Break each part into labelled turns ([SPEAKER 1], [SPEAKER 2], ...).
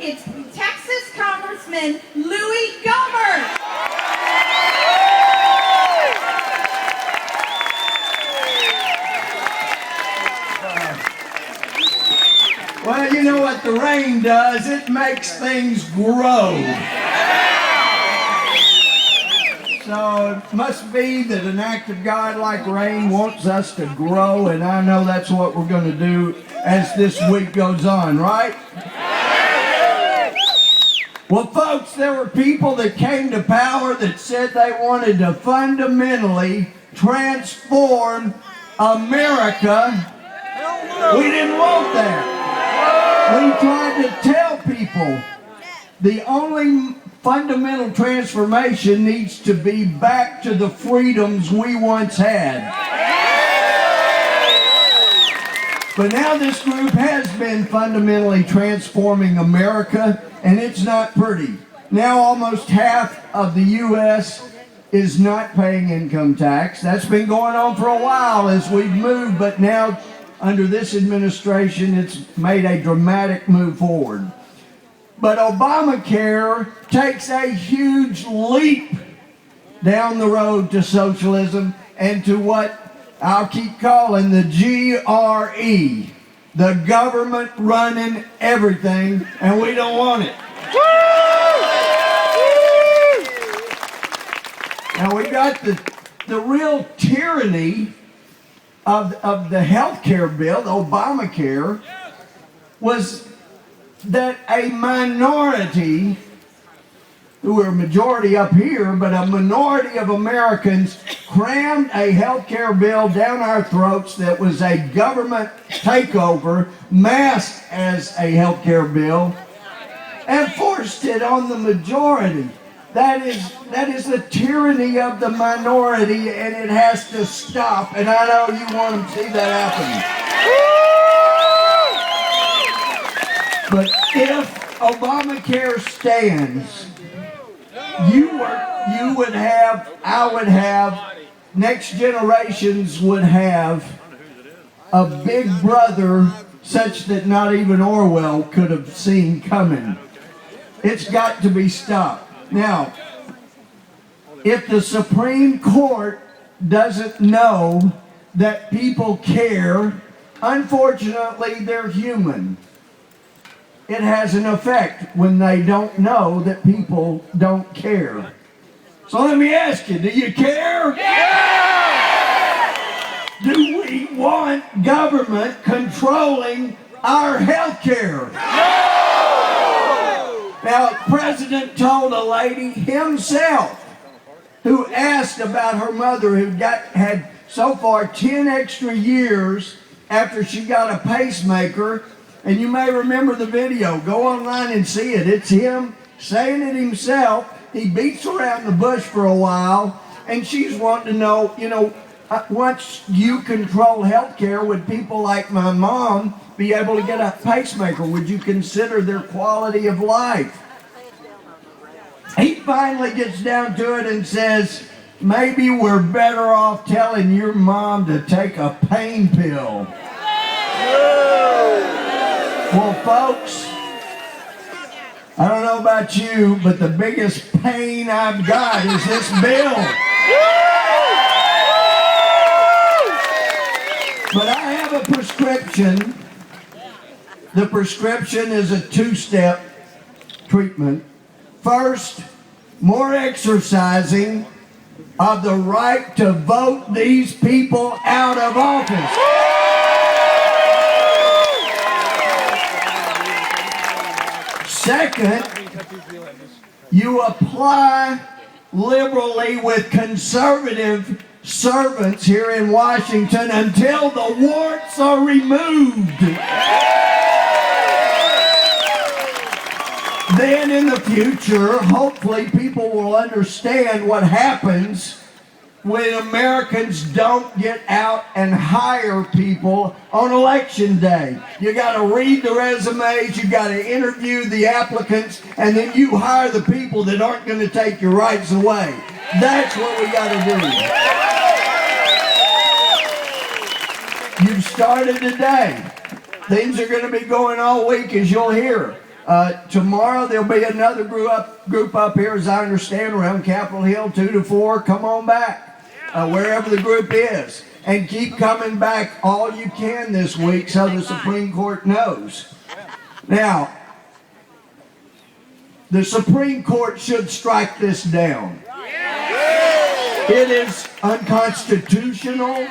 [SPEAKER 1] it's Texas Congressman Louie Gohmert.
[SPEAKER 2] Well, you know what the rain does? It makes things grow. So it must be that an act of God like rain wants us to grow, and I know that's what we're going to do as this week goes on, right? Well, folks, there were people that came to power that said they wanted to fundamentally transform America. We didn't want that. We tried to tell people the only fundamental transformation needs to be back to the freedoms we once had. But now this group has been fundamentally transforming America, and it's not pretty. Now almost half of the U.S. is not paying income tax. That's been going on for a while as we've moved, but now under this administration, it's made a dramatic move forward. But Obamacare takes a huge leap down the road to socialism and to what I'll keep calling the GRE, the government running everything, and we don't want it. Now we got the real tyranny of the health care bill, the Obamacare, was that a minority, who were a majority up here, but a minority of Americans crammed a health care bill down our throats that was a government takeover, masked as a health care bill, and forced it on the majority. That is the tyranny of the minority, and it has to stop. And I know you want to see that happen. But if Obamacare stands, I would have, next generations would have a big brother such that not even Orwell could have seen coming. It's got to be stopped. Now, if the Supreme Court doesn't know that people care, unfortunately, they're human. It has an effect when they don't know that people don't care. So let me ask you, do you care? Yeah! Do we want government controlling our health care? No! Now, the president told a lady himself who asked about her mother who had so far 10 extra years after she got a pacemaker. And you may remember the video. Go online and see it. It's him saying it himself. He beats around the bush for a while. And she's wanting to know, once you control health care, would people like my mom be able to get a pacemaker? Would you consider their quality of life? He finally gets down to it and says, maybe we're better off telling your mom to take a pain pill. Well, folks, I don't know about you, but the biggest pain I've got is this bill. But I have a prescription. The prescription is a two-step treatment. First, more exercising of the right to vote these people out of office. Second, you apply liberally with conservative servants here in Washington until the warts are removed. Then in the future, hopefully people will understand what happens when Americans don't get out and hire people on election day. You got to read the resumes, you got to interview the applicants, and then you hire the people that aren't going to take your rights away. That's what we got to do. You've started today. Things are going to be going all week, as you'll hear. Tomorrow there'll be another group up here, as I understand, around Capitol Hill, 2 to 4. Come on back, wherever the group is. And keep coming back all you can this week so the Supreme Court knows. Now, the Supreme Court should strike this down. It is unconstitutional.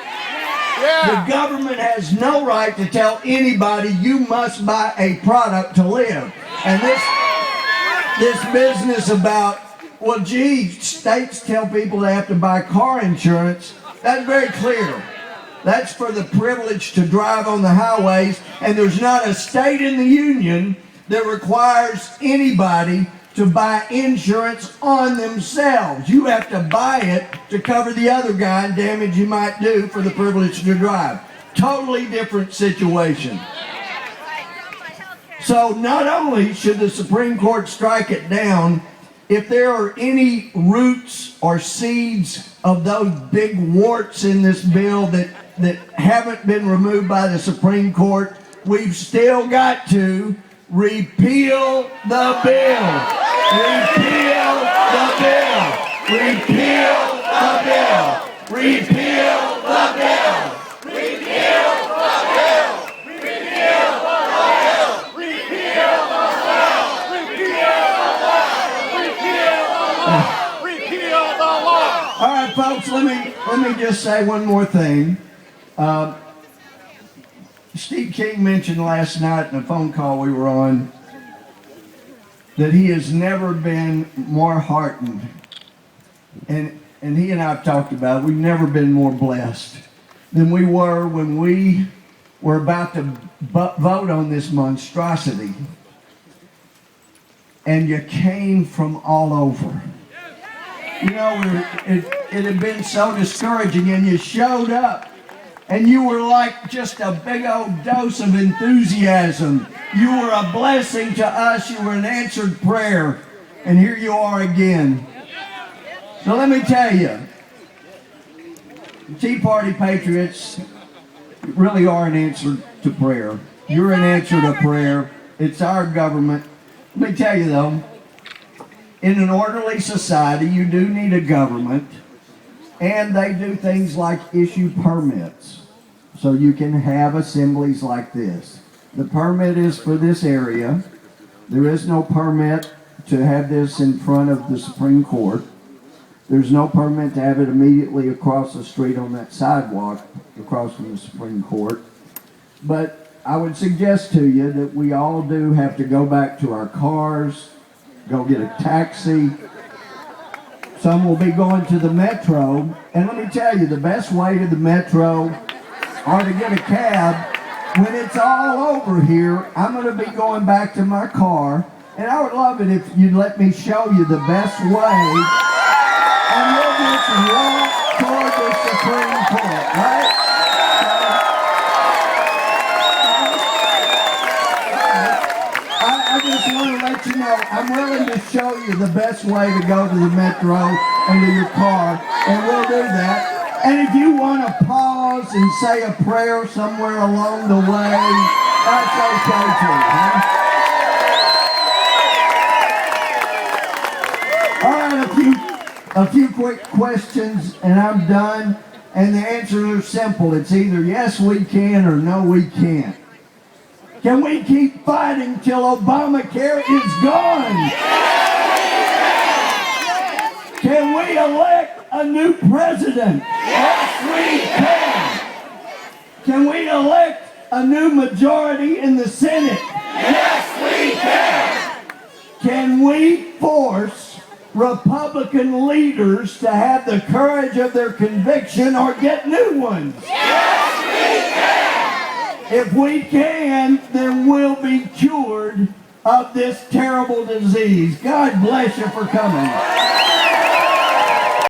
[SPEAKER 2] The government has no right to tell anybody you must buy a product to live. And this business about, well, gee, states tell people they have to buy car insurance, that's very clear. That's for the privilege to drive on the highways, and there's not a state in the union that requires anybody to buy insurance on themselves. You have to buy it to cover the other guy and damage you might do for the privilege to drive. Totally different situation. So not only should the Supreme Court strike it down, if there are any roots or seeds of those big warts in this bill that haven't been removed by the Supreme Court, we've still got to repeal the bill. Repeal the bill. Repeal the bill. Repeal the bill. Repeal the bill. Repeal the bill. Repeal the law. Repeal the law. All right, folks. Let me just say one more thing. Steve King mentioned last night in a phone call we were on that he has never been more heartened. And he and I have talked about it. We've never been more blessed than we were when we were about to vote on this monstrosity. And you came from all over. You know, it had been so discouraging, and you showed up. And you were like just a big old dose of enthusiasm. You were a blessing to us. You were an answered prayer. And here you are again. So let me tell you, Tea Party Patriots really are an answer to prayer. You're an answer to prayer. It's our government. Let me tell you though, in an orderly society, you do need a government. And they do things like issue permits, so you can have assemblies like this. The permit is for this area. There is no permit to have this in front of the Supreme Court. There's no permit to have it immediately across the street on that sidewalk across from the Supreme Court. But I would suggest to you that we all do have to go back to our cars, go get a taxi. Some will be going to the metro, and let me tell you, the best way to the metro or to get a cab, when it's all over here, I'm going to be going back to my car, and I would love it if you'd let me show you the best way, and we'll just walk toward the Supreme Court, right? I just want to let you know, I'm willing to show you the best way to go to the metro and to your car, and we'll do that. And if you want to pause and say a prayer somewhere along the way, that's okay too, huh? All right, a few quick questions, and I'm done. And the answers are simple. It's either yes, we can, or no, we can't. Can we keep fighting till Obamacare is gone? Can we elect a new president? Yes, we can. Can we elect a new majority in the Senate? Yes, we can. Can we force Republican leaders to have the courage of their conviction or get new ones? Yes, we can. If we can, then we'll be cured of this terrible disease. God bless you for coming.